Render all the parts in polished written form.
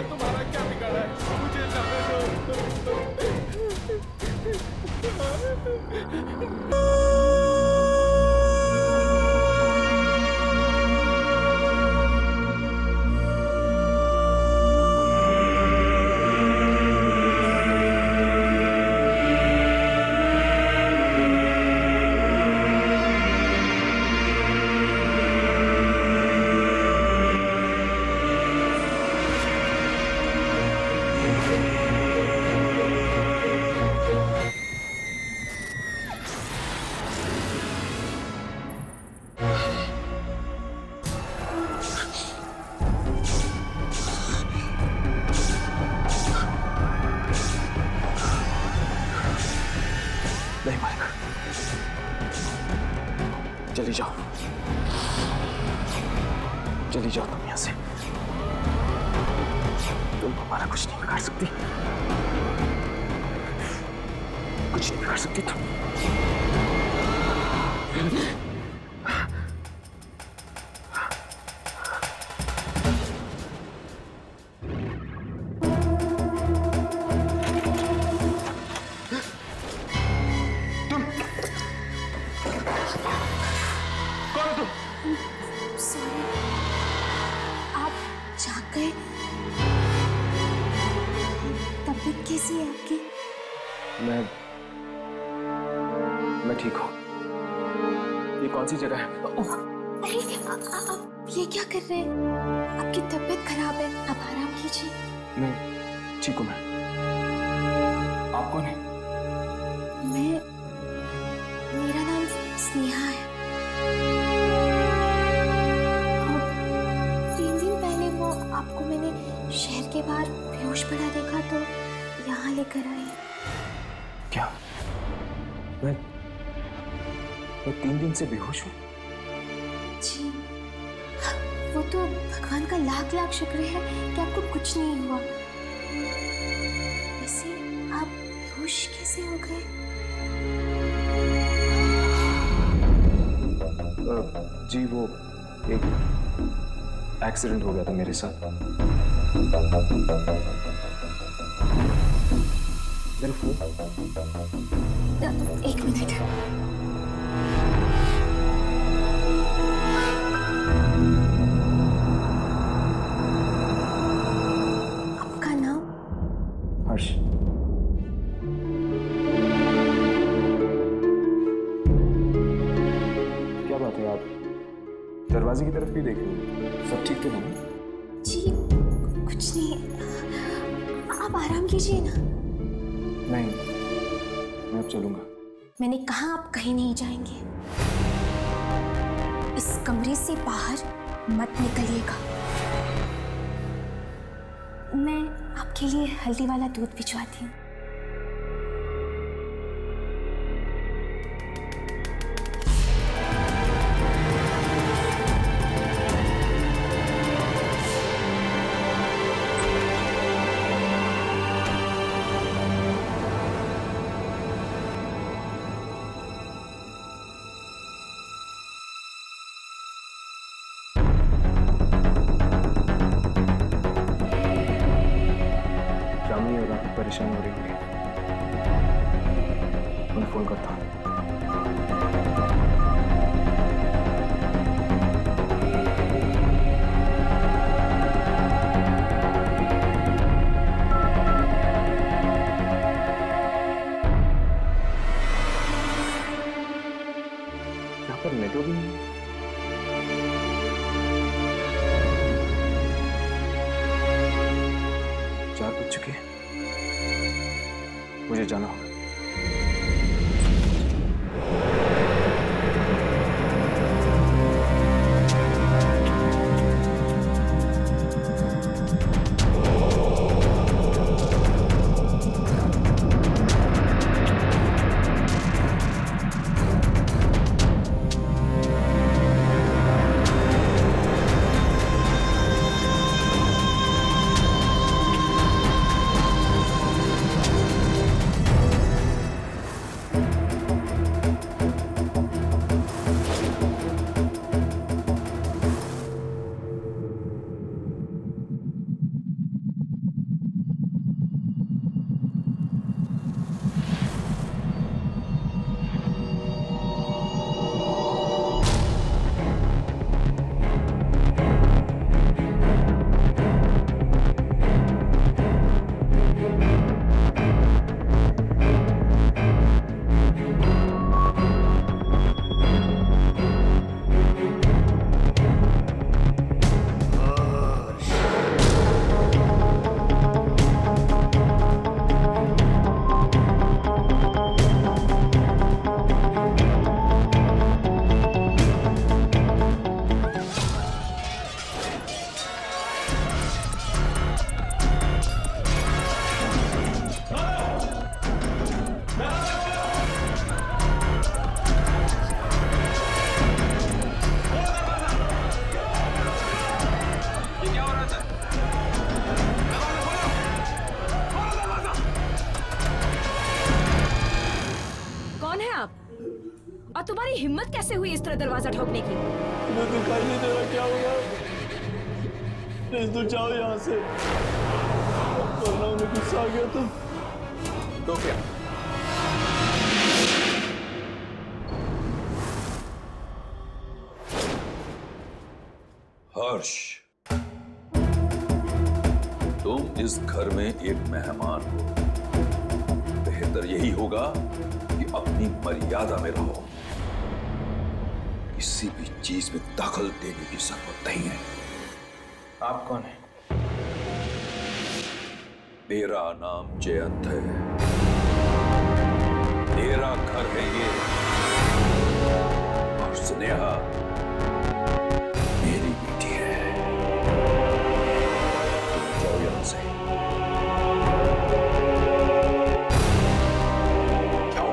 तुम्हारा क्या बिगाड़ा है? मुझे जाने दो। नहीं मारेगा। चली जाओ, चली जाओ तुम यहां से। तुम हमारा कुछ नहीं बिगाड़ सकती, कुछ नहीं बिगाड़ सकती तुम। सॉरी, आप जाग गए। तबीयत कैसी है आपकी? मैं ठीक हूँ। ये कौन सी जगह है? अरे आप ये क्या कर रहे हैं? आपकी तबीयत खराब है, आप आराम कीजिए। नहीं, ठीक हूँ मैं। आप कौन है? मेरा नाम स्नेहा है। 3 दिन पहले वो आपको मैंने शहर के बाहर बेहोश पड़ा देखा तो यहाँ लेकर आई। क्या? मैं 3 दिन से बेहोश हूँ? जी, वो तो भगवान का लाख लाख शुक्र है कि आपको कुछ नहीं हुआ। वैसे आप बेहोश कैसे हो गए? जी वो एक एक्सीडेंट हो गया था मेरे साथ। मेरा फोन। 1 मिनट। आपका नाम? हर्ष। क्या बात है, आप दरवाजे की तरफ भी देख रहे हो? सब ठीक तो नहीं? जी कुछ नहीं, आप आराम कीजिए ना। नहीं, मैं अब चलूंगा। मैंने कहा आप कहीं नहीं जाएंगे। इस कमरे से बाहर मत निकलिएगा। मैं आपके लिए हल्दी वाला दूध भिजवाती हूँ। परेशान हो रही होगी, उन्हें फोन करता हूँ। यहाँ पर नेटवर्क भी नहीं है। 4 बज चुके हैं, मुझे जाना होगा। हिम्मत कैसे हुई इस तरह दरवाजा ठोकने की? तुम्हें दिखाई नहीं दे रहा क्या होगा? प्लीज तू जाओ यहाँ से, वरना उन्हें गुस्सा आ गया तो क्या? हर्ष, तुम इस घर में एक मेहमान हो। बेहतर यही होगा कि अपनी मर्यादा में रहो। किसी भी चीज में दखल देने की जरूरत नहीं है। आप कौन है? मेरा नाम जयंत है। मेरा घर है ये। और स्नेहा मेरी बेटी है। तुम जाओ यहां से। जाओ।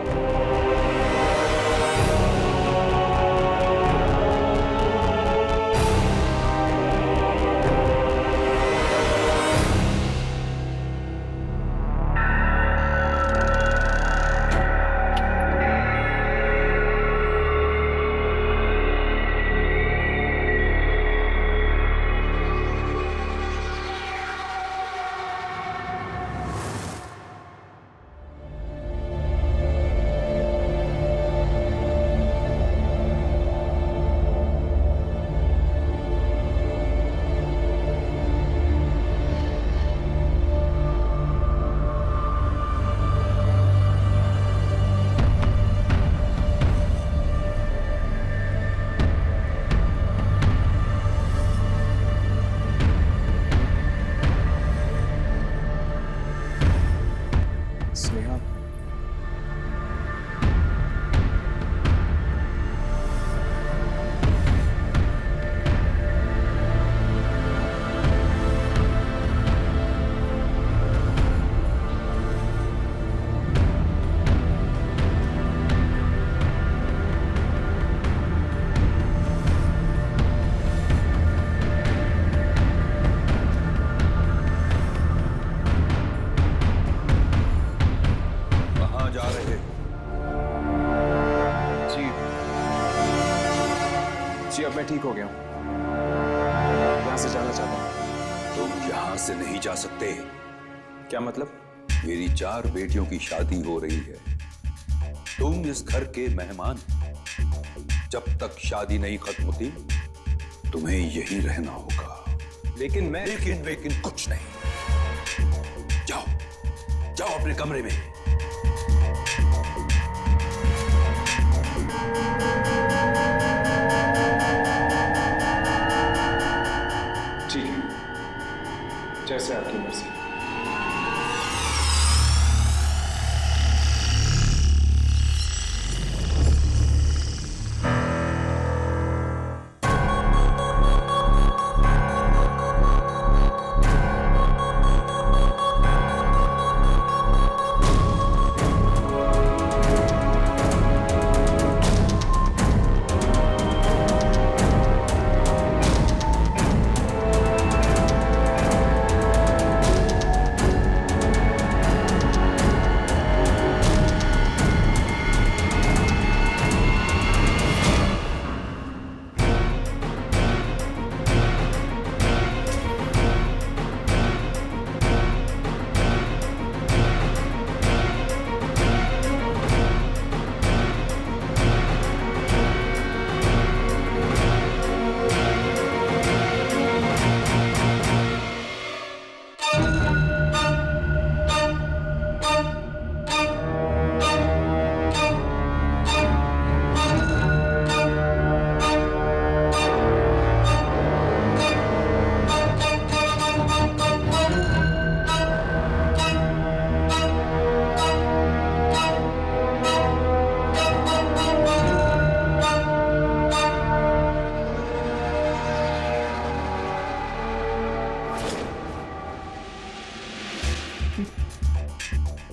स्नेहा, कहां जा रहे? जी जी, अब मैं ठीक हो गया हूँ। यहाँ से जाना चाहता हूँ। तुम यहां से नहीं जा सकते। क्या मतलब? मेरी 4 बेटियों की शादी हो रही है। तुम इस घर के मेहमान। जब तक शादी नहीं खत्म होती तुम्हें यहीं रहना होगा। लेकिन मैं लेकिन कुछ नहीं। जाओ जाओ अपने कमरे में। ठीक है, जैसे आपकी मर्जी।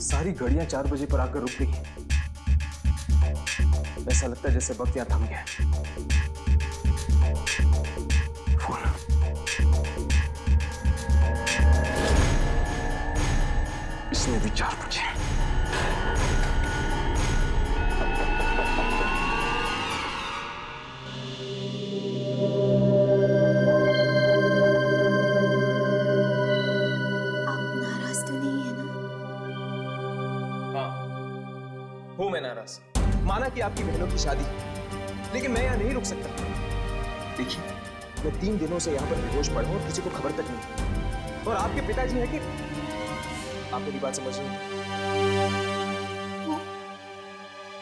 सारी घड़ियां 4 बजे पर आकर रुक गई। ऐसा लगता है जैसे वक्त यहां थम गया। फोन। इसमें भी 4 बजे। मैं नाराज। माना कि आपकी बहनों की शादी है, लेकिन मैं यहाँ नहीं रुक सकता। देखिए, मैं 3 दिनों से यहाँ पर बेहोश पड़ा हूँ और किसी को खबर तक नहीं। और आपके पिताजी है कि आप मेरी बात समझ रहे हैं?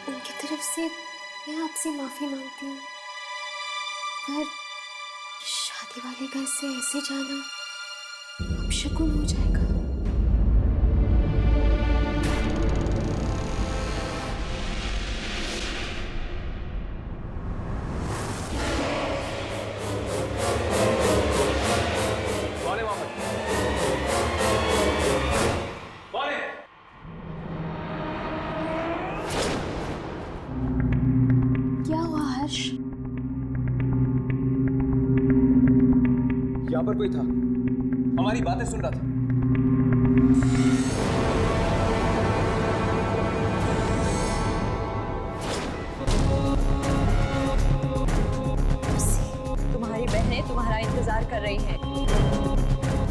उनकी तरफ से मैं आपसे माफी मांगती हूँ, पर शादी वाले घर से ऐसे जाना अपशकुन हो जाएगा। क्या हुआ हर्ष? यहाँ पर कोई था, हमारी बातें सुन रहा था। तुम्हारी बहनें तुम्हारा इंतजार कर रही हैं।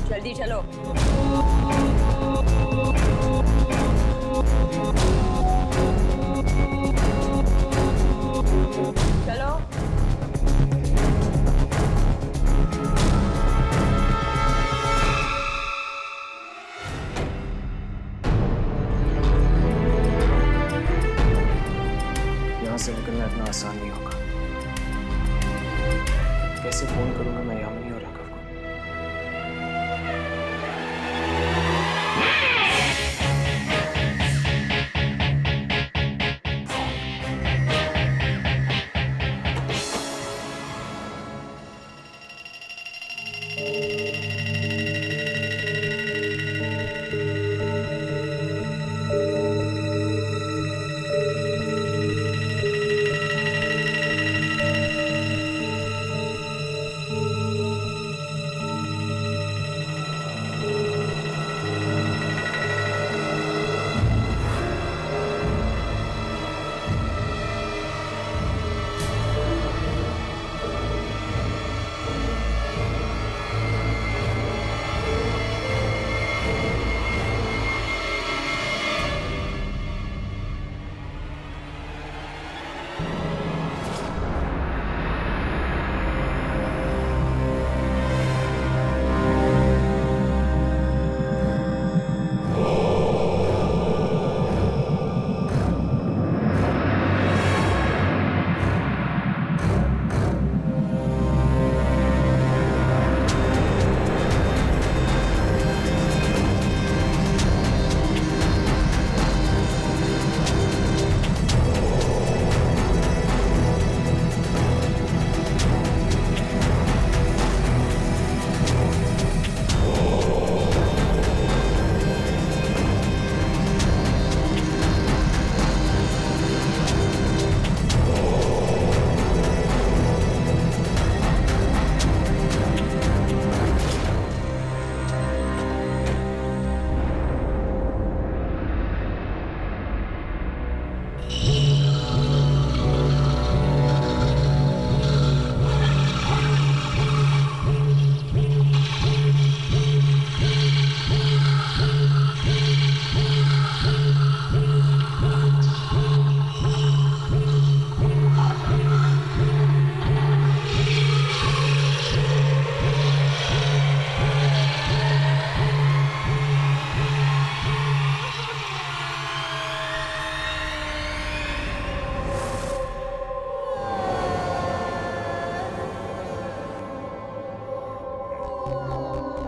जल्दी चलो। चलो। यहाँ से निकलना इतना आसान नहीं होगा। कैसे फोन करूंगा मैं यामिनी और राघव को?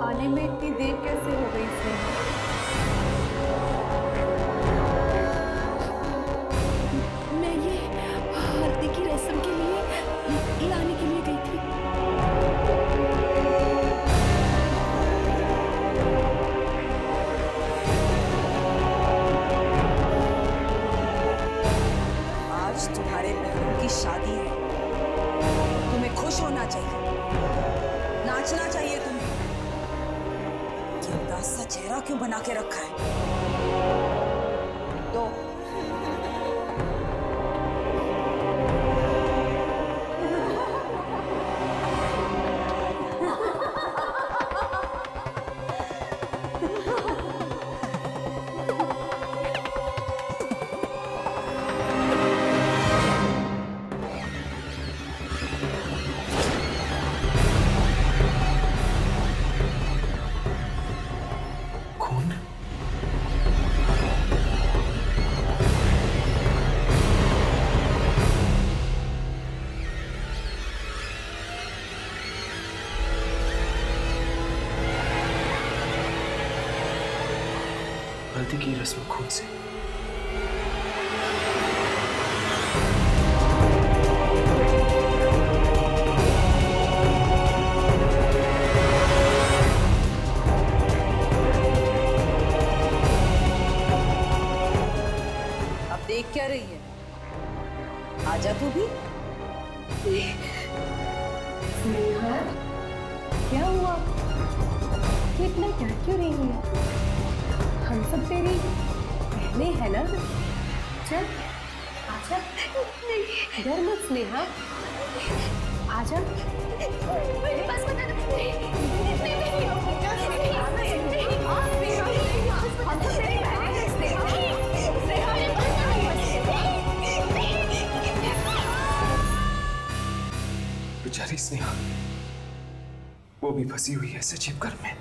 आने में इतनी देर कैसे हो गई इसमें? मैं ये हल्दी की रस्म के लिए लाने के लिए गई थी। आज तुम्हारे बहनों की शादी है। तुम्हें खुश होना चाहिए, नाचना चाहिए तुम्हें। ये उदास सा चेहरा क्यों बना के रखा है? तो खून? हल्दी की रस्म खून से। अब देख क्या रही है? आजा तू भी। स्नेहा, क्या हुआ? ये इतना डर क्यों रही है? हम सब तेरी बहनें हैं ना? चल आजा। डर मत स्नेहा, आजा। मेरे पास बता बेचारी स्नेहा, वो भी फंसी हुई है सजीव घर में।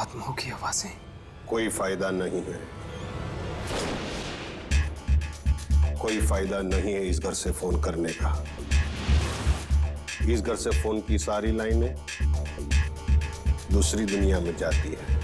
आत्माओं की आवाजें। कोई फायदा नहीं है, कोई फायदा नहीं है इस घर से फोन करने का। इस घर से फोन की सारी लाइनें दूसरी दुनिया में जाती है।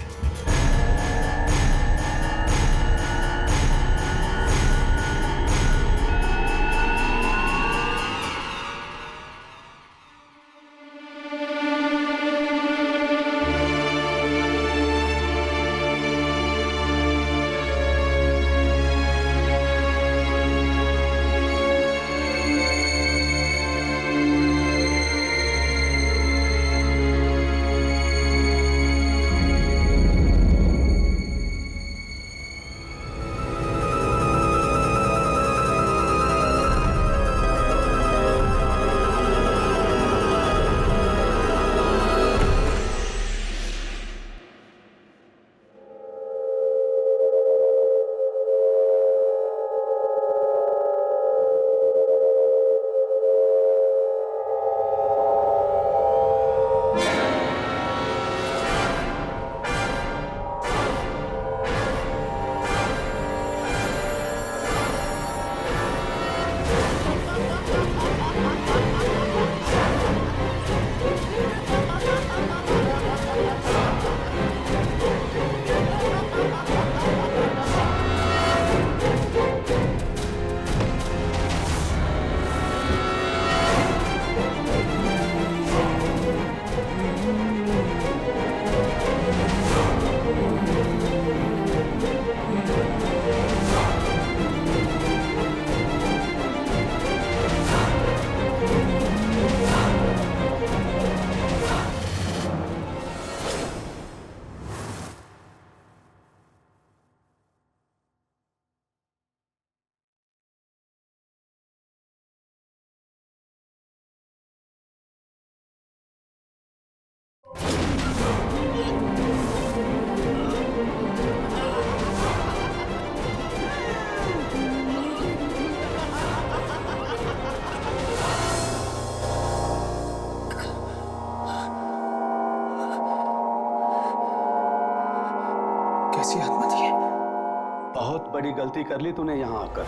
गलती कर ली तूने यहाँ आकर,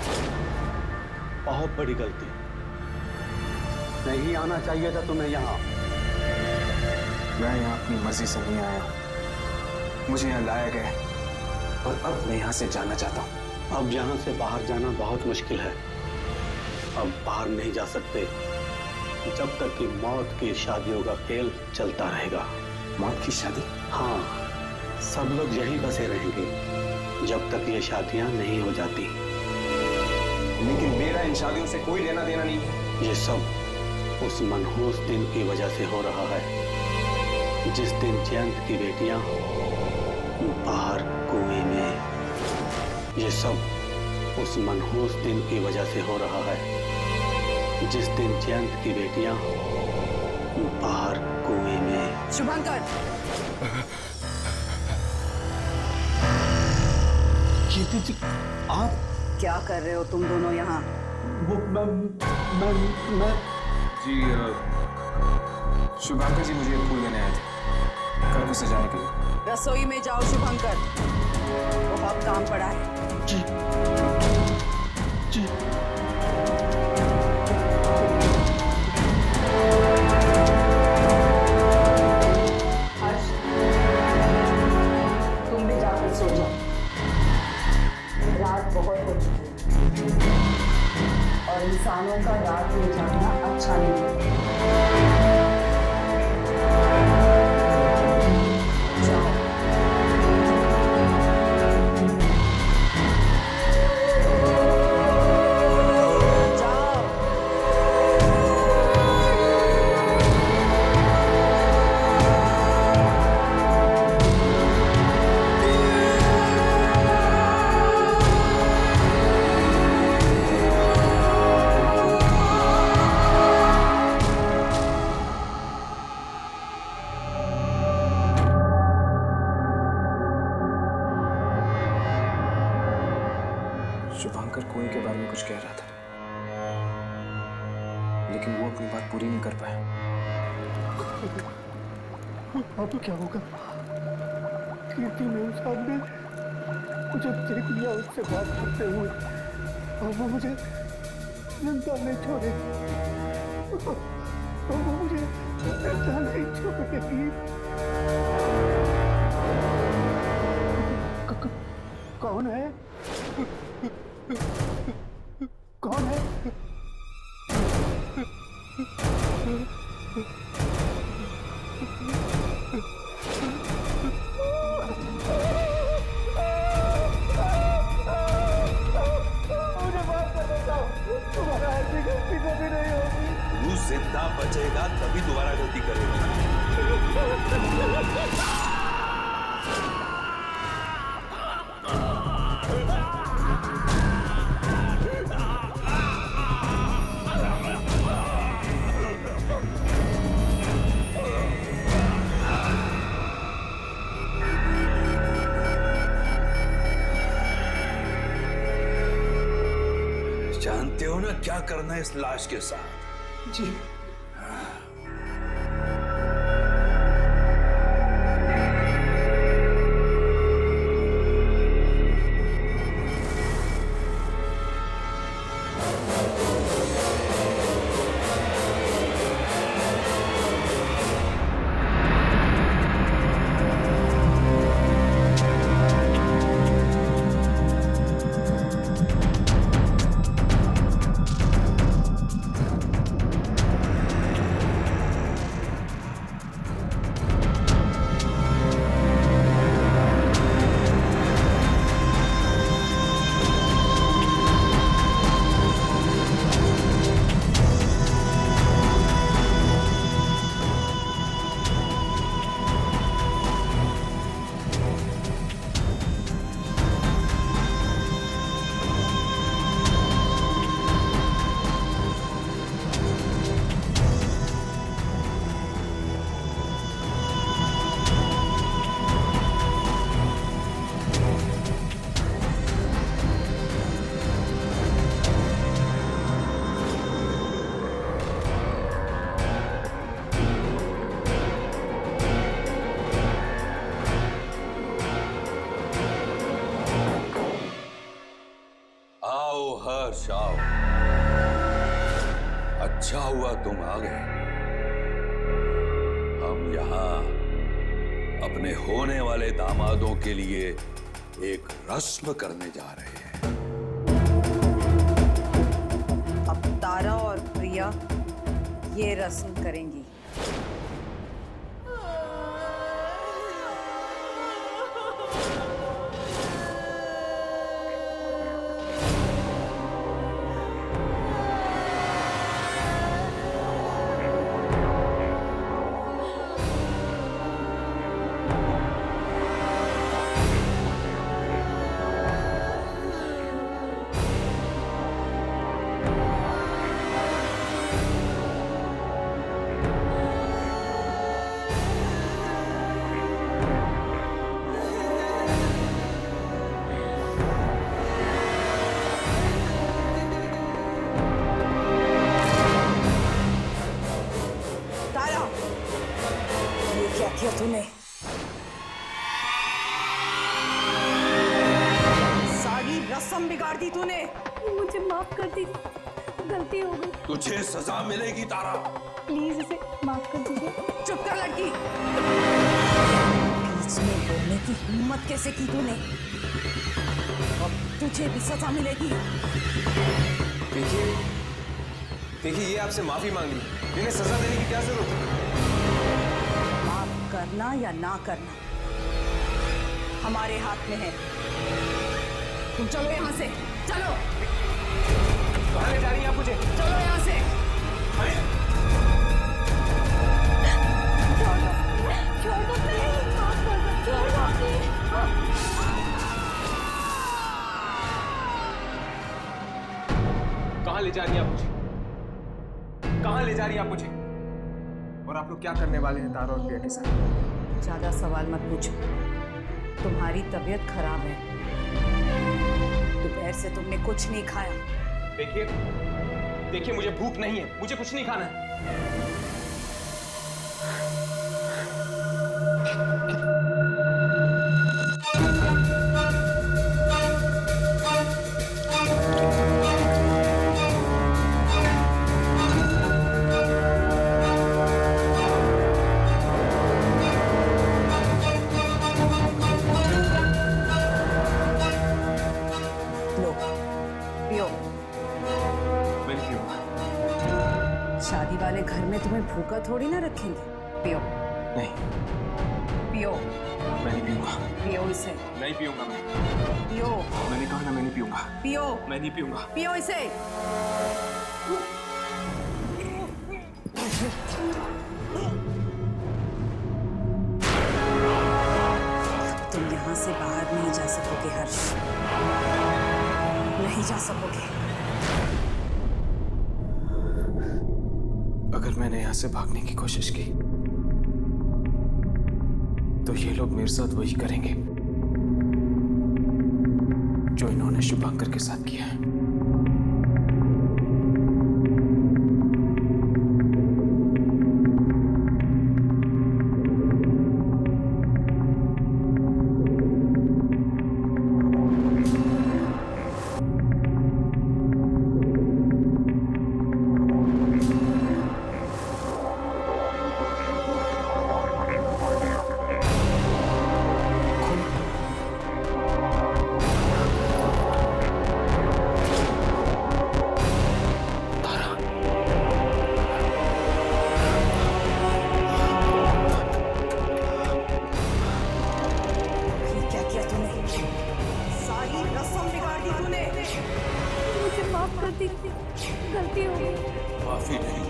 बहुत बड़ी गलती। नहीं आना चाहिए था तुम्हें यहाँ। मैं यहाँ अपनी मर्जी से नहीं आया, मुझे यहाँ लाया गया है और अब मैं यहाँ से जाना चाहता हूँ। अब यहाँ से बाहर जाना बहुत मुश्किल है। अब बाहर नहीं जा सकते जब तक कि मौत की शादियों का खेल चलता रहेगा। मौत की शादी? हाँ, सब लोग यहीं बसे रहेंगे जब तक ये शादियां नहीं हो जाती। लेकिन मेरा इन शादियों से कोई लेना देना नहीं है। ये सब उस मनहूस दिन की वजह से हो रहा है जिस दिन जयंत की बेटियां बाहर कुएं में। ये सब उस मनहूस दिन की वजह से हो रहा है जिस दिन जयंत की बेटियां बाहर कुएं में। शुभंकर, कीर्ति जी, आप क्या कर रहे हो तुम दोनों यहाँ? वो मैं जी शुभांकर जी मुझे फूल देने आए थे कल को सजाने के लिए। रसोई में जाओ शुभंकर, बहुत काम पड़ा है। जी जी। तुम भी जाकर सो जाओ, रात बहुत हो चुकी है और इंसानों का रात में जागना अच्छा नहीं है। जाओ। जाओ। शुभांकर कुएं के बारे में कुछ कह रहा था, लेकिन वो अपनी बात पूरी नहीं कर पाया। अब क्या होगा? कीर्ति मेरे सामने मुझे देख लिया उससे बात करते हुए और वो मुझे जिंदा नहीं छोड़ेगी। वो मुझे जिंदा नहीं छोड़ेगी। कौन है? कौन है? तू जिंदा बचेगा तभी दोबारा गलती करेगा। जानते हो ना क्या करना है इस लाश के साथ? जी हर्ष आओ। अच्छा हुआ तुम आ गए। हम यहाँ अपने होने वाले दामादों के लिए एक रस्म करने जा रहे हैं। अब तारा और प्रिया ये रस्म करेंगी। किया तूने? सारी रस्म बिगाड़ दी तूने। मुझे माफ कर दीजिए, गलती हो गई। तुझे सजा मिलेगी तारा। प्लीज इसे माफ कर दीजिए। चुप कर लड़की। बीच में बोलने की हिम्मत कैसे की तूने? अब तुझे भी सजा मिलेगी। देखिए देखिए, ये आपसे माफी मांग रही, इन्हें सजा देने की क्या जरूरत है? करना या ना करना हमारे हाथ में है। तुम चलो यहाँ से, चलो। कहाँ ले जा रही हैं आप मुझे? चलो यहाँ से। छोड़ दो प्लीज, माफ कर दो, छोड़ दो प्लीज। कहाँ ले जा रही हैं आप मुझे? कहाँ ले जा रही हैं आप मुझे? और आप लोग क्या करने वाले हैं तारा और प्रिया के साथ? ज्यादा सवाल मत पूछो। तुम्हारी तबीयत खराब है, दोपहर से तुमने कुछ नहीं खाया। देखिए देखिए, मुझे भूख नहीं है, मुझे कुछ नहीं खाना है। शादी वाले घर में तुम्हें भूखा थोड़ी ना रखेंगे। पियो। नहीं, पियो। मैं नहीं पीऊंगा। पियो इसे। नहीं पीऊंगा मैं। पियो। मैंने कहा ना, मैं नहीं पीऊंगा। पियो। मैं नहीं पीऊंगा। पियो इसे। तुम यहाँ से बाहर नहीं जा सकोगे हर्ष, नहीं जा सकोगे। अगर मैंने यहाँ से भागने की कोशिश की तो ये लोग मेरे साथ वही करेंगे जो इन्होंने शुभांकर के साथ किया है। गलती हो गई। माफी नहीं,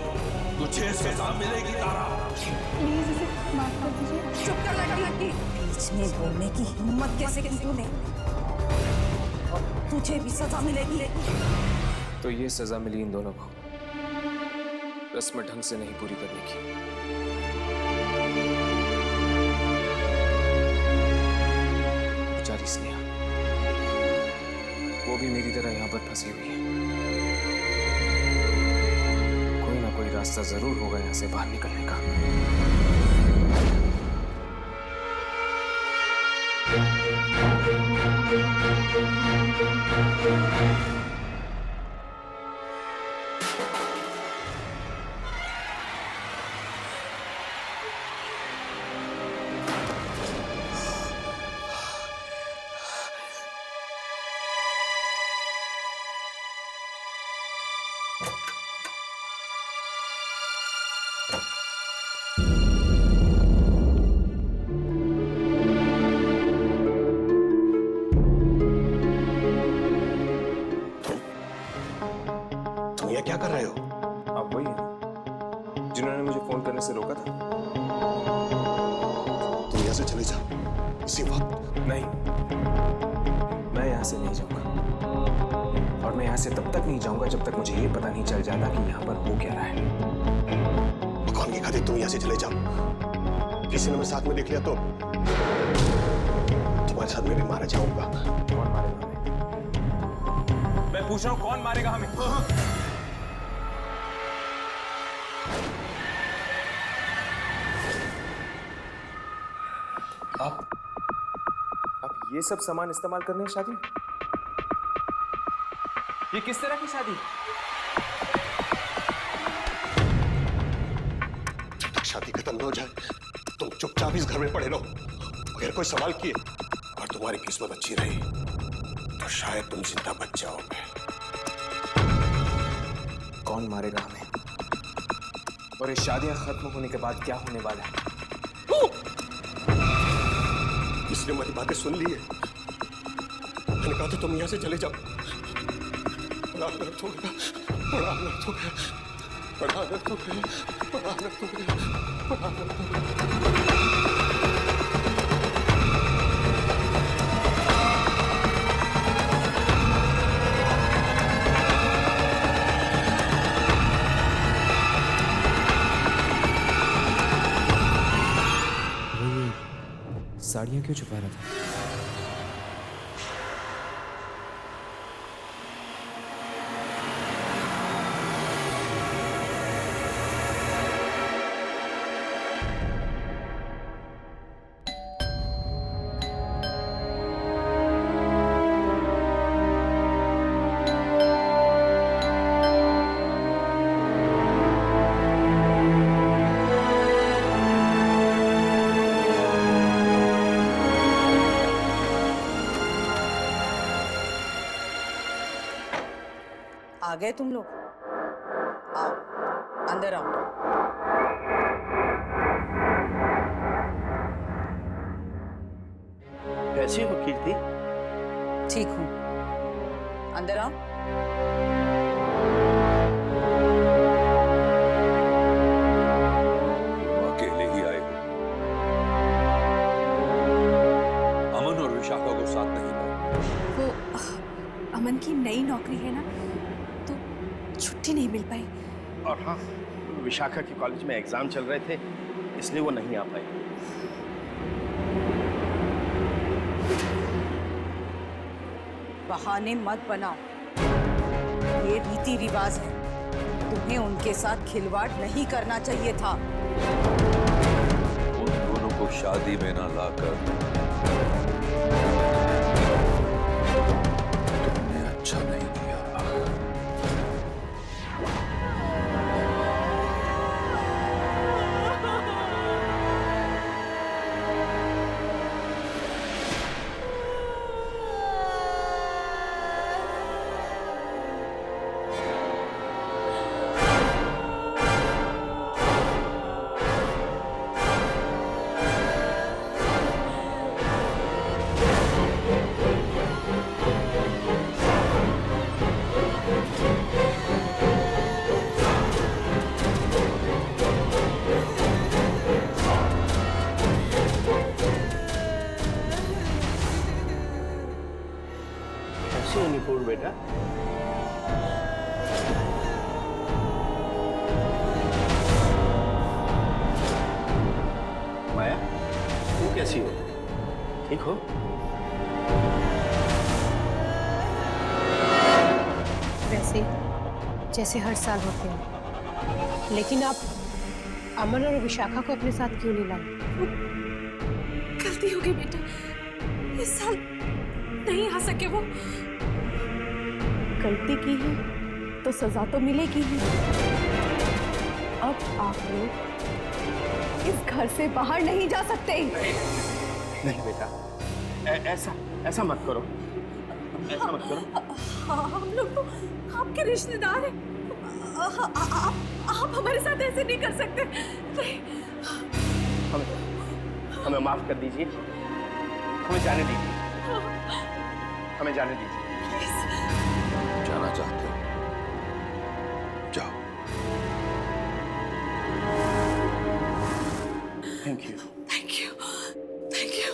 तुझे सजा मिलेगी तारा। प्लीज इसे माफ कर दीजिए। चुप कर लड़की। बीच में बोलने की हिम्मत कैसे की तूने? तुझे भी सजा मिलेगी। तो ये सजा मिली इन दोनों को रस्म ढंग से नहीं पूरी करने की। बेचारी स्नेहा, वो भी मेरी तरह यहाँ पर फंसी हुई है। कोई ना कोई रास्ता जरूर होगा यहाँ से बाहर निकलने का। ये क्या कर रहे हो? आप वही हैं जिन्होंने मुझे फोन करने से रोका था। तुम यहाँ से चले जाओ इसी वक्त। नहीं, मैं यहाँ से नहीं जाऊंगा, और मैं यहाँ से तब तक नहीं जाऊंगा जब तक मुझे ये पता नहीं चल जाता कि यहाँ पर हो क्या रहा है। भगवान की खातिर तुम यहाँ से चले जाओ। किसी ने मैं साथ में देख लिया तो तुम्हारे साथ मैं भी मारा जाऊंगा। कौन मारेगा हमें? मैं पूछ रहा हूँ, कौन मारेगा हमें? आप ये सब सामान इस्तेमाल करने हैं शादी? ये किस तरह की शादी? जब तक शादी खत्म न हो जाए तुम चुपचाप इस घर में पड़े रहो। अगर कोई सवाल किए और तुम्हारी किस्मत अच्छी रही तो शायद तुम जिंदा बच जाओगे। कौन मारेगा हमें? और ये शादियां खत्म होने के बाद क्या होने वाला है? इसने हमारी बातें सुन ली है। मैंने कहा तो तुम यहाँ से चले जाओ। बड़ा अनर्थ हो गया, बड़ा अनर्थ हो गया, बड़ा अनर्थ हो गया, बड़ा अनर्थ हो गया, बड़ा अनर्थ हो गया। साड़ियां क्यों छुपा रहा था? आ गए तुम लोग? आओ, अंदर आओ। कैसी हो कीर्ति? ठीक हूँ, अंदर आओ। अकेले ही आए हो? अमन और विशाखा को साथ नहीं लाए? वो अमन की नई नौकरी है ना, तो छुट्टी नहीं मिल पाई। और हाँ, विशाखा के कॉलेज में एग्जाम चल रहे थे, इसलिए वो नहीं आ पाई। बहाने मत बनाओ, ये रीति रिवाज है। तुम्हें उनके साथ खिलवाड़ नहीं करना चाहिए था। उन दोनों को शादी में ना लाकर तुमने अच्छा नहीं किया। निपुण बेटा, माया, तू कैसी हो? ठीक हो? वैसे जैसे हर साल होते हैं, लेकिन आप अमन और विशाखा को अपने साथ क्यों नहीं लाए? गलती हो गई बेटा, इस साल नहीं आ सके वो। गलती की है तो सजा तो मिलेगी ही। अब आप लोग इस घर से बाहर नहीं जा सकते। नहीं बेटा, ऐसा मत करो, ऐसा मत करो। हम लोग तो आपके रिश्तेदार हैं। आप हमारे साथ ऐसे नहीं कर सकते। नहीं। हमें माफ कर दीजिए, हमें जाने दीजिए, हमें जाने दीजिए। जाना चाहते हो thank you. Thank you, thank you.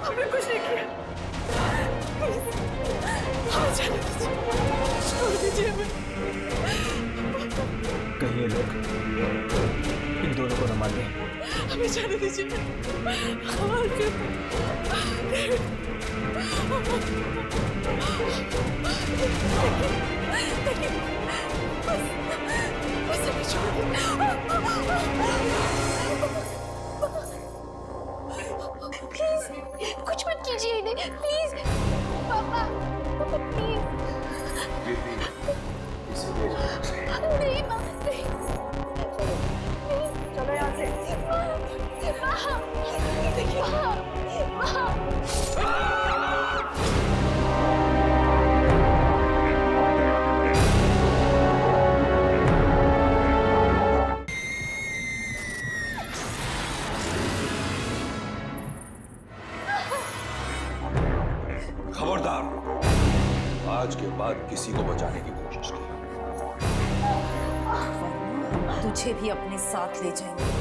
हमने कुछ नहीं किया। हमें जाने दीजिए, छोड़ दीजिए हमें। कहीं ये लोग इन दोनों को न मार दें। हमें जाने दीजिए। बस हमें छोड़ प्लीज कुछ मत कीजिए इन्हें, प्लीज पापा, प्लीज। नहीं माँ, नहीं। चलो यहाँ से। खबरदार, आज के बाद किसी को बचाने की कोशिश की तुझे भी अपने साथ ले जाएंगे।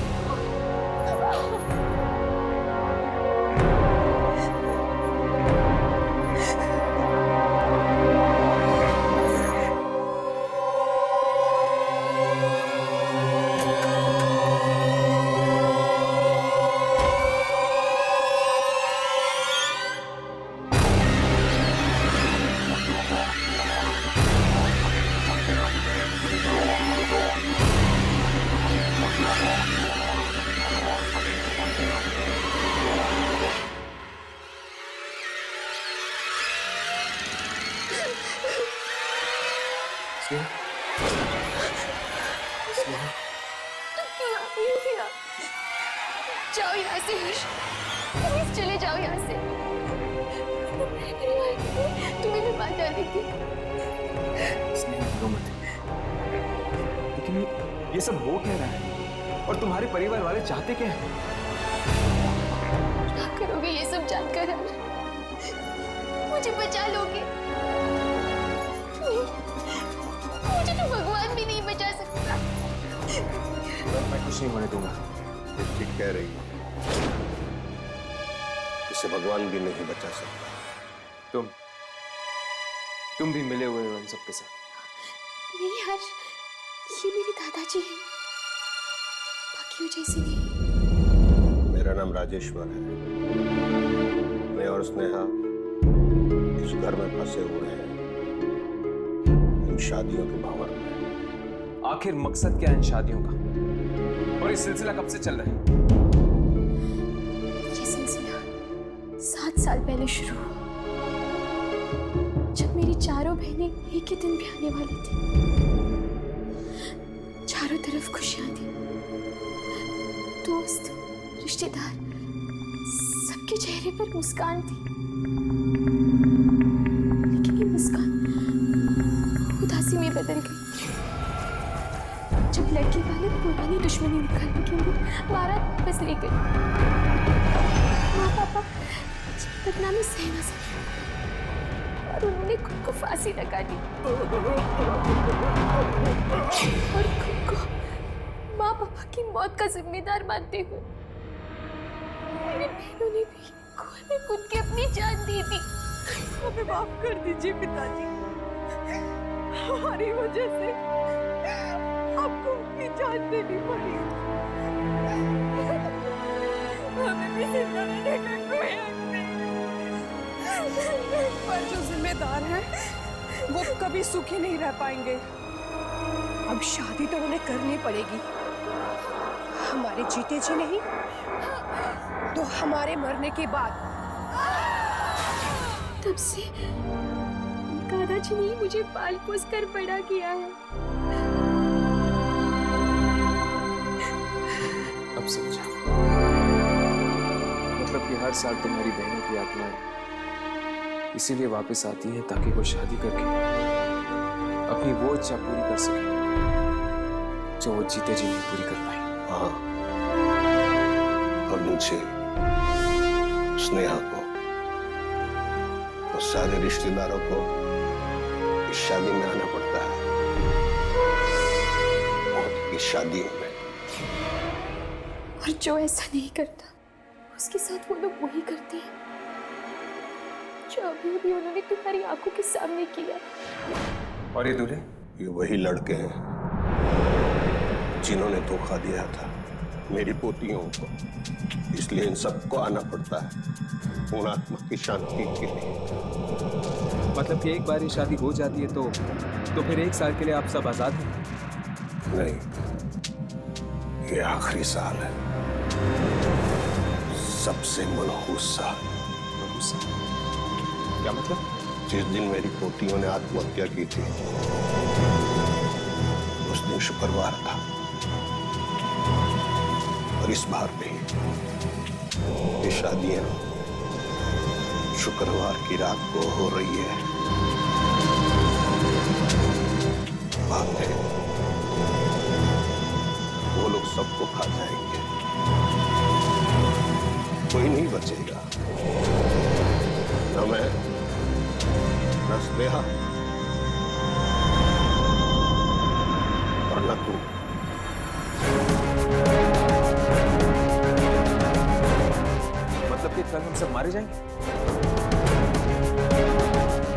जाओ यहाँ से हर्ष, प्लीज चले जाओ यहाँ से। मेरे परिवार ने तुम्हें भी बात डाली थी। रो मत। लेकिन ये सब हो क्या रहा है और तुम्हारे परिवार वाले चाहते क्या हैं? क्या करोगे ये सब जानकर हर्ष? मुझे बचा लोगे? मुझे तो भगवान भी नहीं बचा सकता। मैं कुछ नहीं होने दूंगा। ये ठीक कह रही है, इसे भगवान भी नहीं बचा सकता। तुम भी मिले हुए हो इन सबके साथ। नहीं हर्ष, ये मेरे दादाजी हैं, बाकियों जैसे नहीं। मेरा नाम राजेश्वर है। मैं और स्नेहा इस घर में फंसे हुए हैं, इन शादियों के भंवर में। आखिर मकसद क्या है इन शादियों का? और ये सिलसिला कब से चल रहा है? ये सिलसिला 7 साल पहले शुरू हुआ, जब मेरी चारों बहनें एक ही दिन ब्याहने वाली थी। चारों तरफ खुशियां थी, दोस्त, रिश्तेदार, सबके चेहरे पर मुस्कान थी। लेकिन ये मुस्कान उदासी में बदल गई जब लड़की वाले पुरानी दुश्मनी निकालने के लिए बारात वापस ले गए। माँ पापा बदनामी सह न सके और उन्होंने खुद को फांसी लगा दी और खुद को माँ पापा की मौत का जिम्मेदार मानते हुए मेरी बहनों ने भी कुएं में कूद के अपनी जान दी थी। हमें माफ कर दीजिए पिताजी, हमारी वजह से आपको अपनी जान देनी पड़ी। हमें भी जिंदा रहने का कोई हक नहीं। पर जो जिम्मेदार हैं, वो कभी सुखी नहीं रह पाएंगे। अब शादी तो उन्हें करनी पड़ेगी। हमारे जीते जी नहीं तो हमारे मरने के बाद। तब से दादाजी ने ही मुझे पाल पोस कर बड़ा किया है। अब समझा। मतलब कि हर साल तुम्हारी बहनों की आत्माएं इसीलिए वापस आती हैं ताकि वो शादी करके अपनी वो इच्छा पूरी कर सके जो वो जीते जी नहीं पूरी कर पाई। हाँ, और मुझे, स्नेहा को और सारे रिश्तेदारों को इस शादी में आना पड़ता है। और इस शादी में और जो ऐसा नहीं करता उसके साथ वो लोग वही करते हैं जो अभी अभी उन्होंने तुम्हारी आंखों के सामने किया। और ये दूल्हे? ये वही लड़के हैं जिन्होंने धोखा दिया था मेरी पोतियों को। इसलिए इन सबको आना पड़ता है उन आत्मा की शांति के लिए। मतलब कि एक बार ये शादी हो जाती है तो फिर 1 साल के लिए आप सब आजाद हैं? नहीं, ये आखिरी साल है, सबसे मनहूस साल। मनहूस साल? क्या मतलब? जिस दिन मेरी पोतियों ने आत्महत्या की थी उस दिन शुक्रवार था, और इस बार भी ये शादियां शुक्रवार की रात को हो रही है। बाद में वो लोग सबको खा जाएंगे, कोई नहीं बचेगा, न मैं न स्नेहा और न तू। मतलब कि कल हम सब मारे जाएंगे?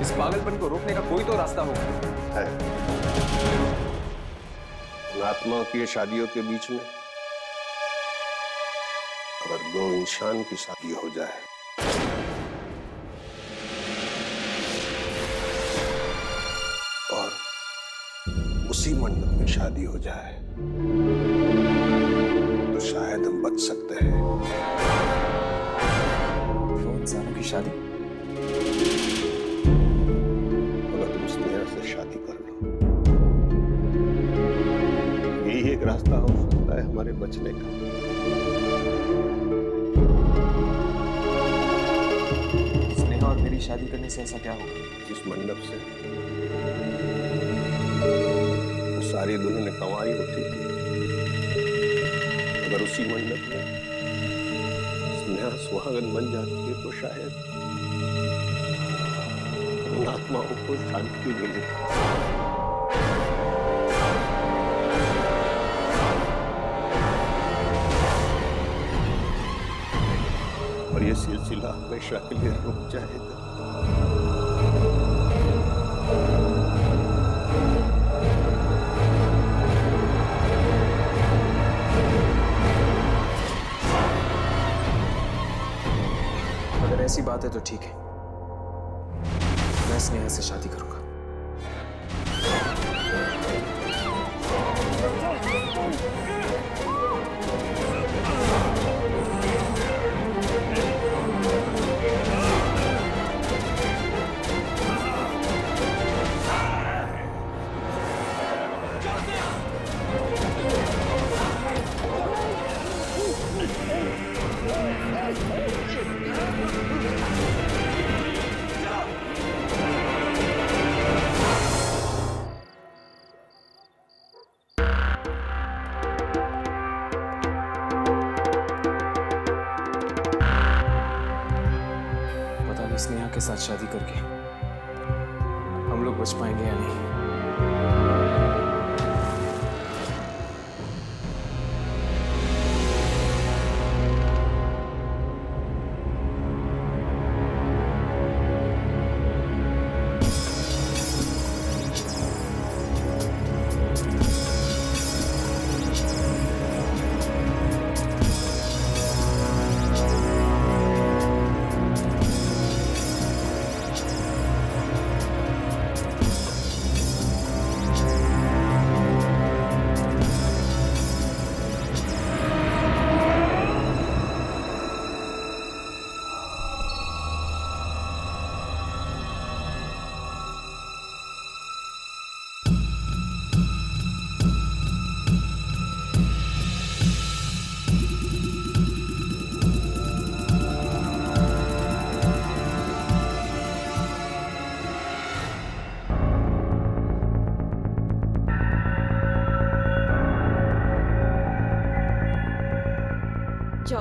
इस पागलपन को रोकने का कोई तो रास्ता होगा। है उन आत्माओं की शादियों के बीच में अगर 2 इंसान की शादी हो जाए और उसी मंडप में शादी हो जाए तो शायद हम बच सकते हैं। 2 इंसानों की शादी? अगर तुम स्नेहा से शादी कर लो, यही एक रास्ता हो सकता है हमारे बचने का। स्नेहा और मेरी शादी करने से ऐसा क्या होगा? जिस मंडप से वो सारी दुल्हनें कंवारी होती थी, अगर उसी मंडप में स्नेहा सुहागन बन जाती है तो शायद उन आत्माओं को शांति मिले। और ये सिलसिला हमेशा के लिए रुक जाएगा। अगर ऐसी बात है तो ठीक है, मैं स्नेहा से शादी करूंगा। स्नेहा के साथ शादी करके हम लोग बच पाएंगे या नहीं।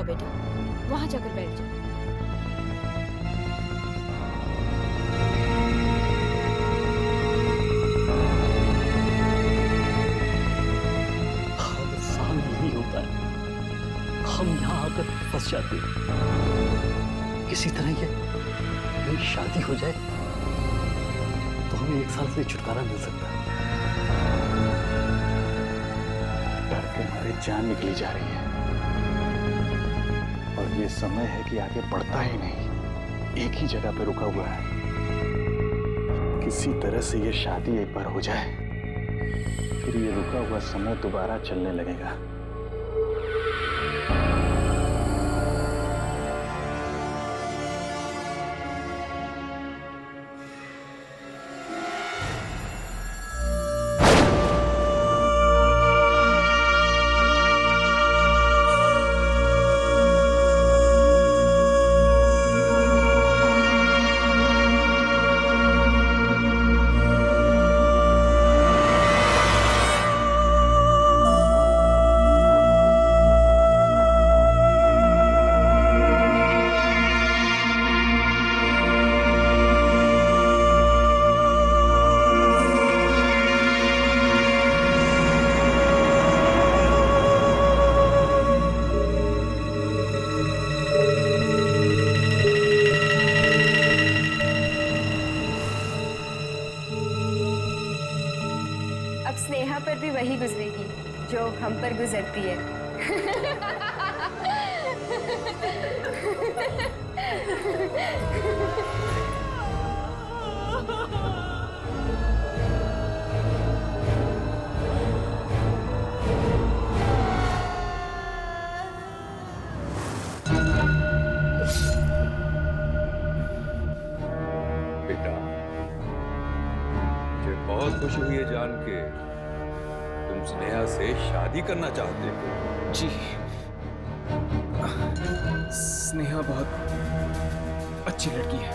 जाओ बेटा, वहां जाकर बैठ जाओ। अब साल नहीं होता है, हम यहाँ आकर फंस जाते हैं। किसी तरह ये मेरी शादी हो जाए तो हमें 1 साल से छुटकारा मिल सकता है। डर के मारे जान निकली जा रही है और ये समय है कि आगे बढ़ता ही नहीं, एक ही जगह पे रुका हुआ है। किसी तरह से ये शादी एक बार हो जाए, फिर ये रुका हुआ समय दोबारा चलने लगेगा। अब स्नेहा पर भी वही गुजरेगी जो हम पर गुजरती है। बेटा, मुझे बहुत खुशी हुई है जान के तुम स्नेहा से शादी करना चाहते हो। जी, स्नेहा बहुत अच्छी लड़की है।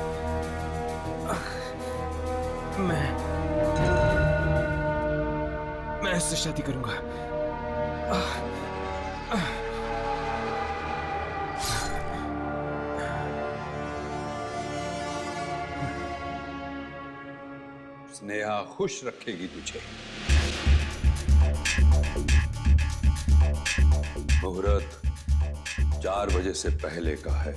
मैं इससे शादी करूंगा। स्नेहा खुश रखेगी तुझे। मुहूर्त 4 बजे से पहले का है।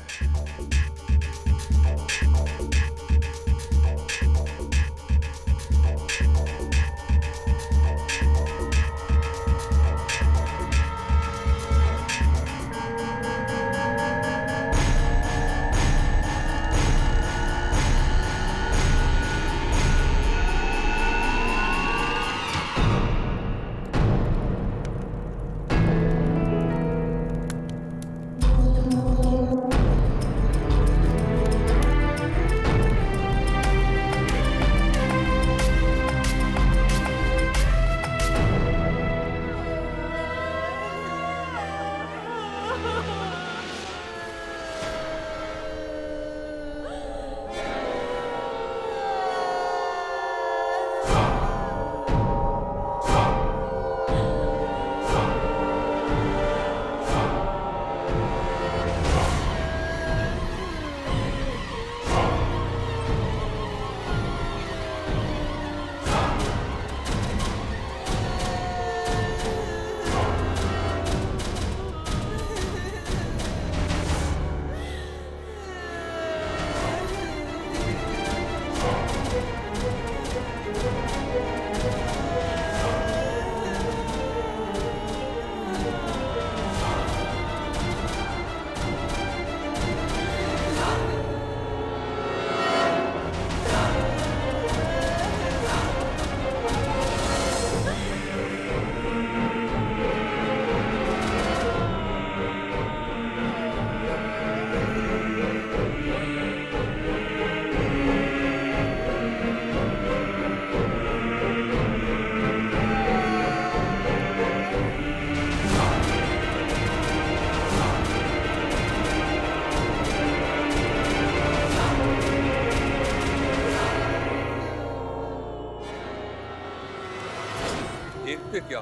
देखते क्या,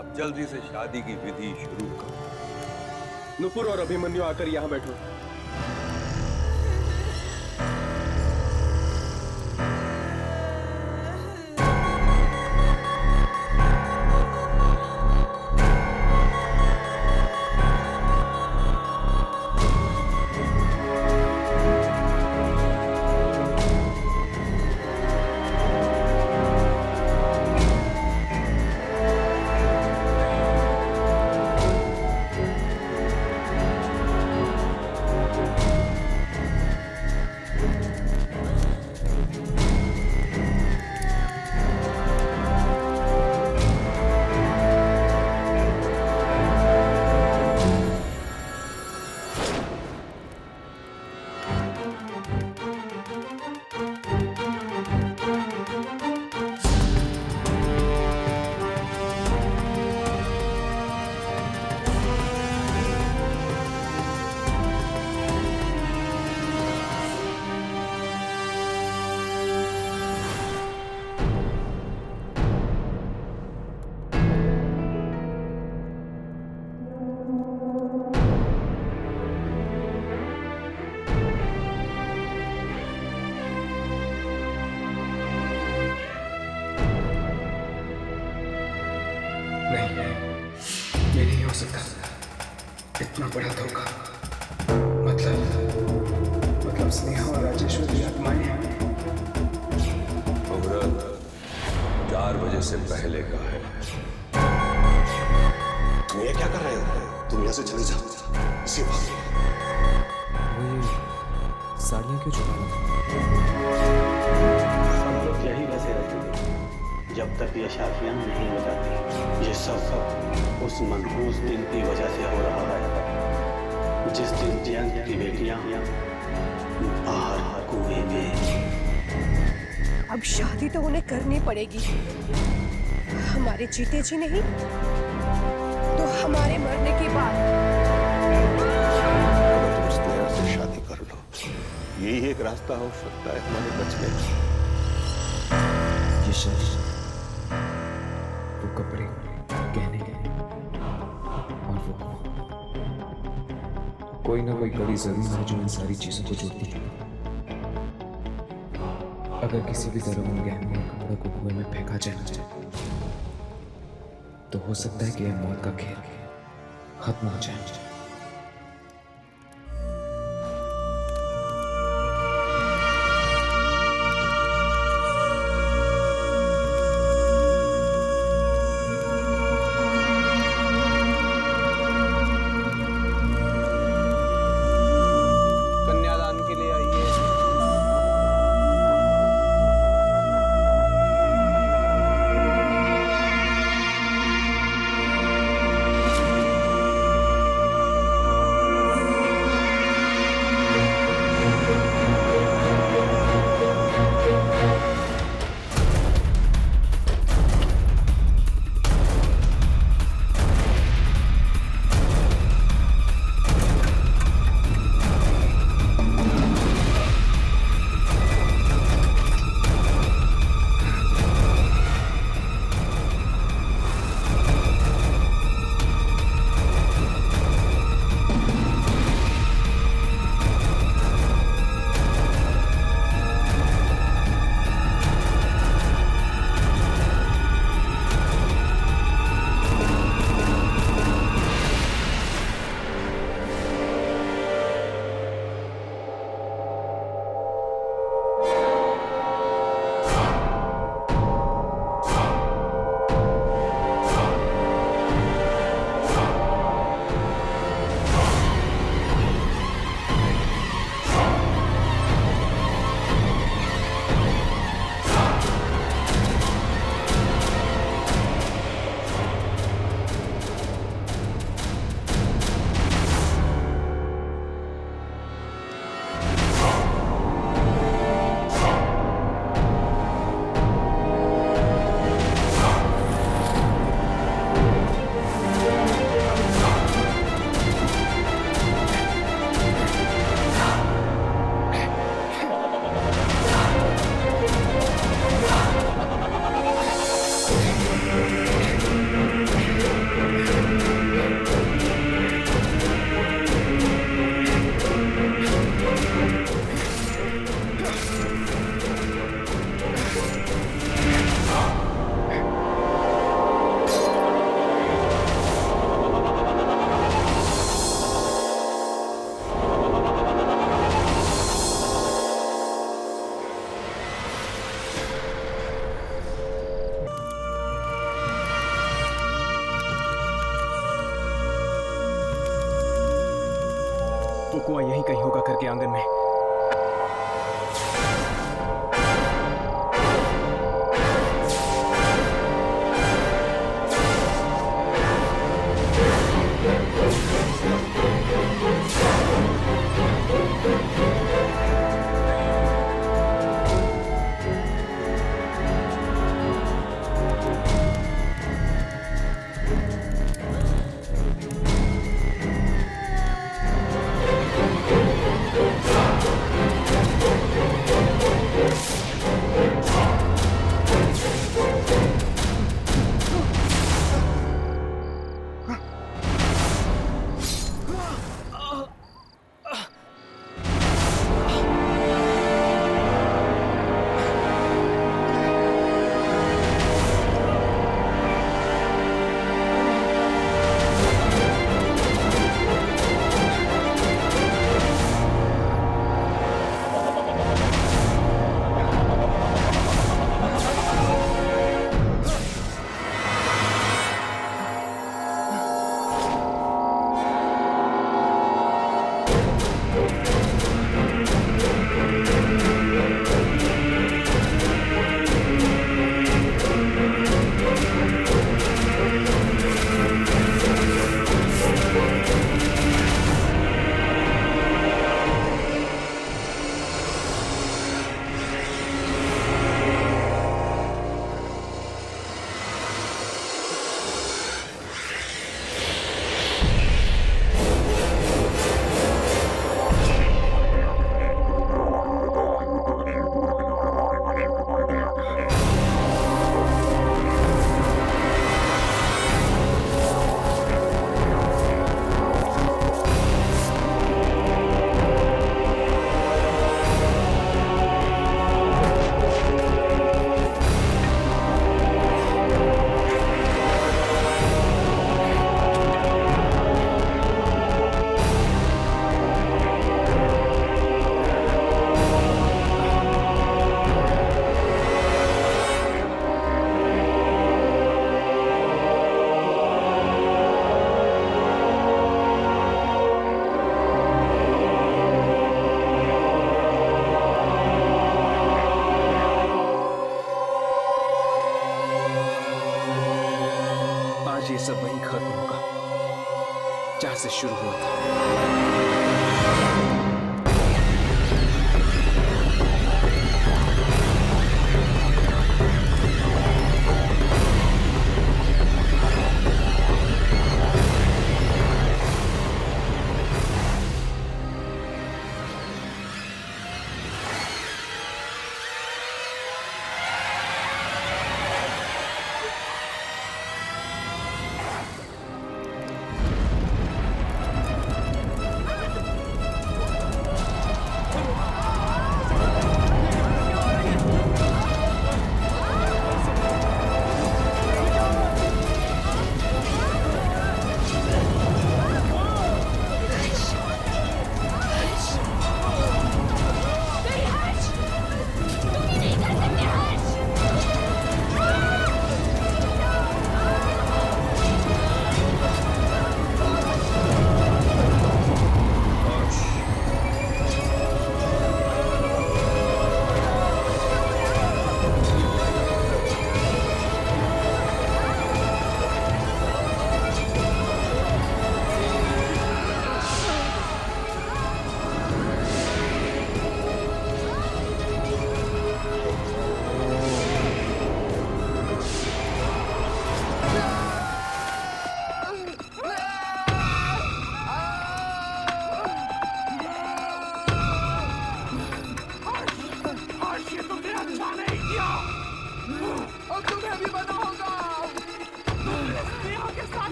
अब जल्दी से शादी की विधि शुरू करो। नुपुर और अभिमन्यु आकर यहाँ बैठो। नहीं, ये नहीं हो सकता। इतना बड़ा धोखा। मतलब स्नेहा और राजेश्वरी आत्माएं हैं। मुहूर्त 4 बजे से पहले का है। तुम ये क्या कर रहे हो? तुम यहाँ से चले जाओ इसी वक्त। वो ये साड़ियाँ क्यों छुपा रहा था? सब लोग यही बसे रहते थे जब तक ये शादियां नहीं हो जाती। ये सब उस मनहूस दिन की वजह से हो रहा है जिस दिन जयंत की बेटियां बाहर कुएं में। अब शादी तो उन्हें करनी पड़ेगी। हमारे जीते जी नहीं तो हमारे मरने के बाद। तुम स्नेहा से शादी कर लो, यही एक रास्ता हो सकता है हमारे बचने का। ये शादी, वो कपड़े, गहने और वो कोई ना कोई कड़ी जरूर है जो इन सारी चीजों को जोड़ती है। अगर किसी भी तरह उन गहनों और कपड़ों को कुएं में फेंका जाए तो हो सकता है कि यह मौत का खेल खत्म हो जाए। कन्यादान के लिए आइए। कुआं यहीं कहीं होगा करके आंगन में। आज ये सब वहीं खत्म होगा जहां से शुरू हुआ था।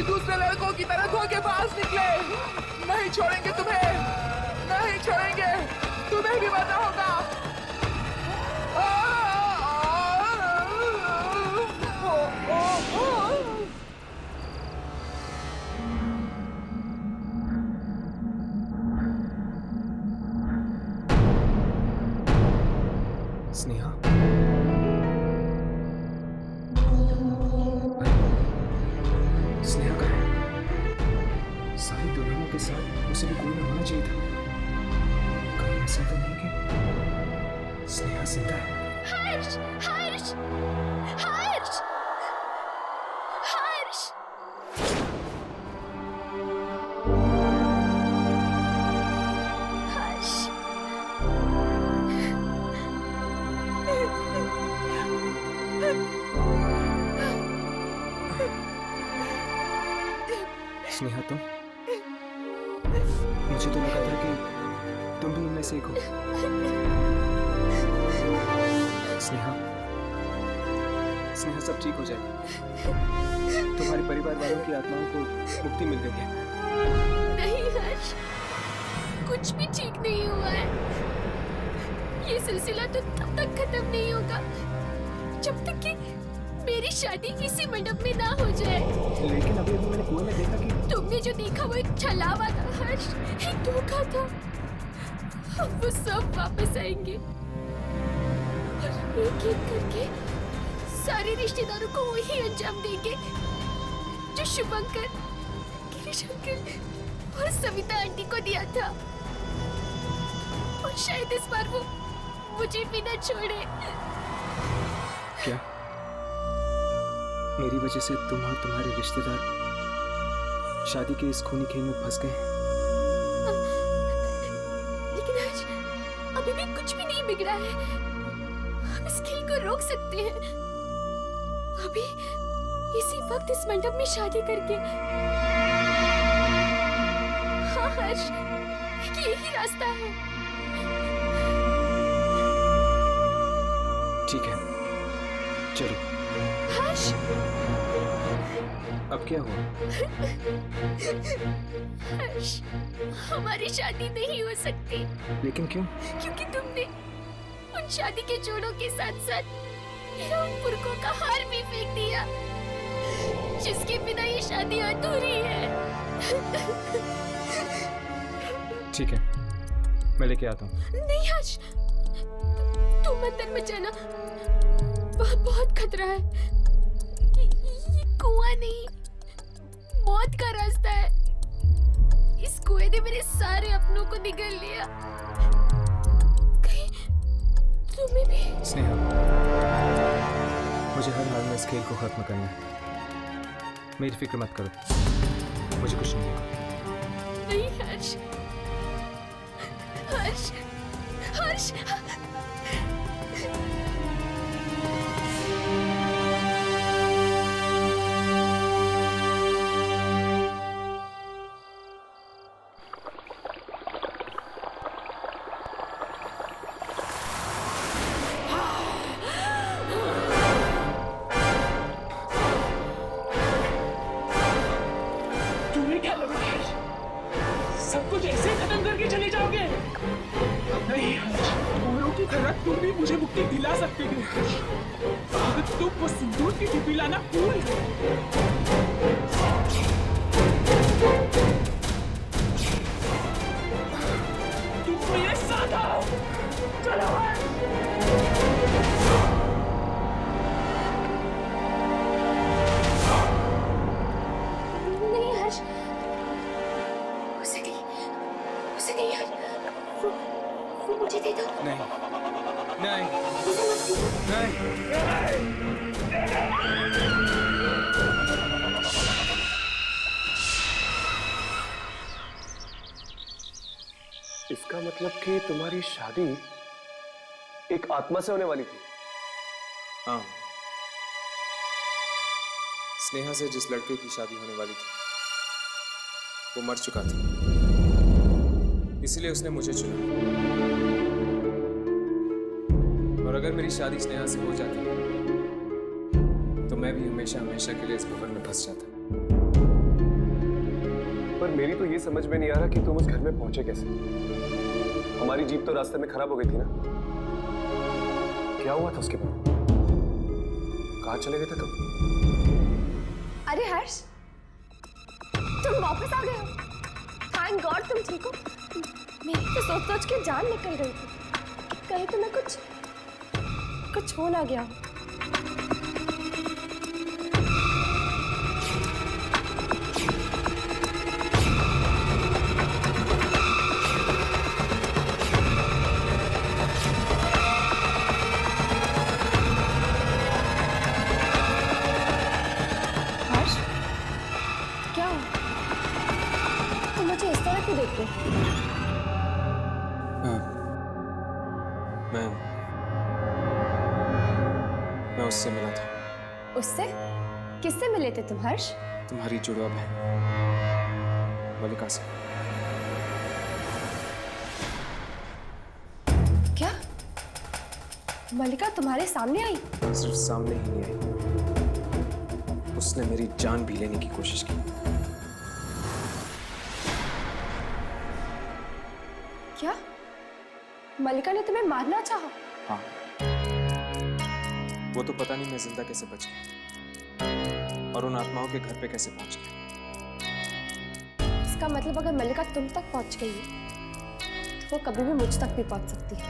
दूसरे लड़कों की तरह धोखेबाज निकले। नहीं छोड़ेंगे तुम्हें, नहीं छोड़ेंगे, तुम्हें भी मरना होगा। स्नेहा, स्नेहा कहाँ है? के साथ उसे भी कुएं में होना चाहिए था। कहीं ऐसा तो नहीं कि स्नेहा जिंदा है? हर्ष, हर्ष, हर्ष, हर्ष। हर्ष। स्नेहा तुम? मुझे तो लगा था कि तुम भी इनमें से एक हो। स्नेहा, स्नेहा सब ठीक हो जाएगा। तुम्हारे परिवार वालों की आत्माओं को मुक्ति मिल गई है। नहीं हर्ष, कुछ भी ठीक नहीं हुआ है। ये सिलसिला तो तब तक खत्म नहीं होगा जब तक कि मेरी शादी इसी मंडप में ना हो जाए। लेकिन अभी मैंने कुएं में देखा कि तुमने जो देखा वो एक छलावा था हर्ष, एक धोखा था। अब वो सब वापस आएंगे और एक एक करके सारे रिश्तेदारों को वही अंजाम देंगे जो शुभंकर, गिरीश अंकल और सविता आंटी को दिया था। और शायद इस बार वो मुझे भी न छोड़े। क्या मेरी वजह से तुम और तुम्हारे रिश्तेदार शादी के इस खूनी खेल में फंस गए? लेकिन आज अभी भी कुछ भी नहीं बिगड़ा है। हम इस खेल को रोक सकते हैं अभी इसी वक्त इस मंडप में शादी करके। हाँ हर्ष, यही रास्ता है। ठीक है, चलो। हर्ष, अब क्या हुआ? हर्ष, हमारी शादी नहीं हो सकती। लेकिन क्यों? क्योंकि तुमने उन शादी के जोड़ों के साथ साथ मेरा उन पुरखों का हार भी फेंक दिया, जिसके बिना ये शादी अधूरी है। ठीक है, मैं लेके आता हूँ। नहीं हर्ष, तुम अंदर मत जाना। वहाँ बहुत खतरा है। ये कुआं नहीं, मौत का रास्ता है। इस कुएं ने मेरे सारे अपनों को निगल लिया। कहीं तुम्हें भी? स्नेहा, मुझे हर हाल में इस खेल को खत्म करना है। मेरी फिक्र मत करो, मुझे कुछ नहीं होगा। नहीं हर्ष, हर्ष, हर्ष। सब कुछ ऐसे खत्म करके चले जाओगे? नहीं हर्ष, औरों की तरह तुम भी मुझे मुक्ति दिला सकते हो। तुम वो सिंदूर की डिब्बी लाना भूल गए। तुम मेरे साथ आओ। चलो नहीं हर्ष, उसे नहीं हर्ष, वो मुझे दे दो। नहीं, नहीं, नहीं। इसका मतलब कि तुम्हारी शादी एक आत्मा से होने वाली थी? हाँ, स्नेहा से जिस लड़के की शादी होने वाली थी वो मर चुका था, इसलिए उसने मुझे चुना। और अगर मेरी शादी स्नेहा से हो जाती तो मैं भी हमेशा हमेशा के लिए इस भवन में फंस जाता। पर मेरी तो ये समझ में नहीं आ रहा कि तुम उस घर में पहुंचे कैसे? हमारी जीप तो रास्ते में खराब हो गई थी ना? क्या हुआ था उसके बाद? कहाँ चले गए थे तुम? अरे हर्ष, तुम वापस आ गए हो। थैंक गॉड तुम ठीक हो। मेरी तो सोच के जान निकल रही थी, कहीं तुम्हें कुछ हो ना गया। मैं उससे मिला था। उससे? किससे मिले थे तुम हर्ष? तुम्हारी जुड़वा बहन मलिका से। क्या मलिका तुम्हारे सामने आई? सिर्फ सामने ही नहीं आई, उसने मेरी जान भी लेने की कोशिश की। क्या मलिका ने तुम्हें मारना चाहा? हाँ, वो तो पता नहीं मैं जिंदा कैसे बच गया और उन आत्माओं के घर पे कैसे पहुंच गया। इसका मतलब अगर मलिका तुम तक पहुंच गई है तो वो कभी भी मुझ तक भी पहुंच सकती है।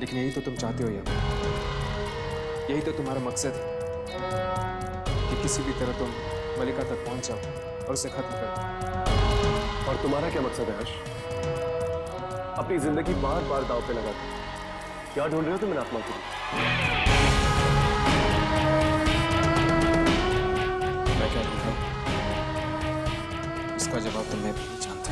लेकिन यही तो तुम चाहते हो यार, यही तो तुम्हारा मकसद है कि किसी भी तरह तुम मलिका तक पहुंच जाओ और उसे खत्म कर दो। और तुम्हारा क्या मकसद है हर्ष? अपनी जिंदगी बार बार दांव पे लगा के क्या ढूंढ रहे हो तुम इन आत्मा के लिए? मैं क्या ढूंढ रहा हूं, इसका जवाब तो मैं भी नहीं जानता।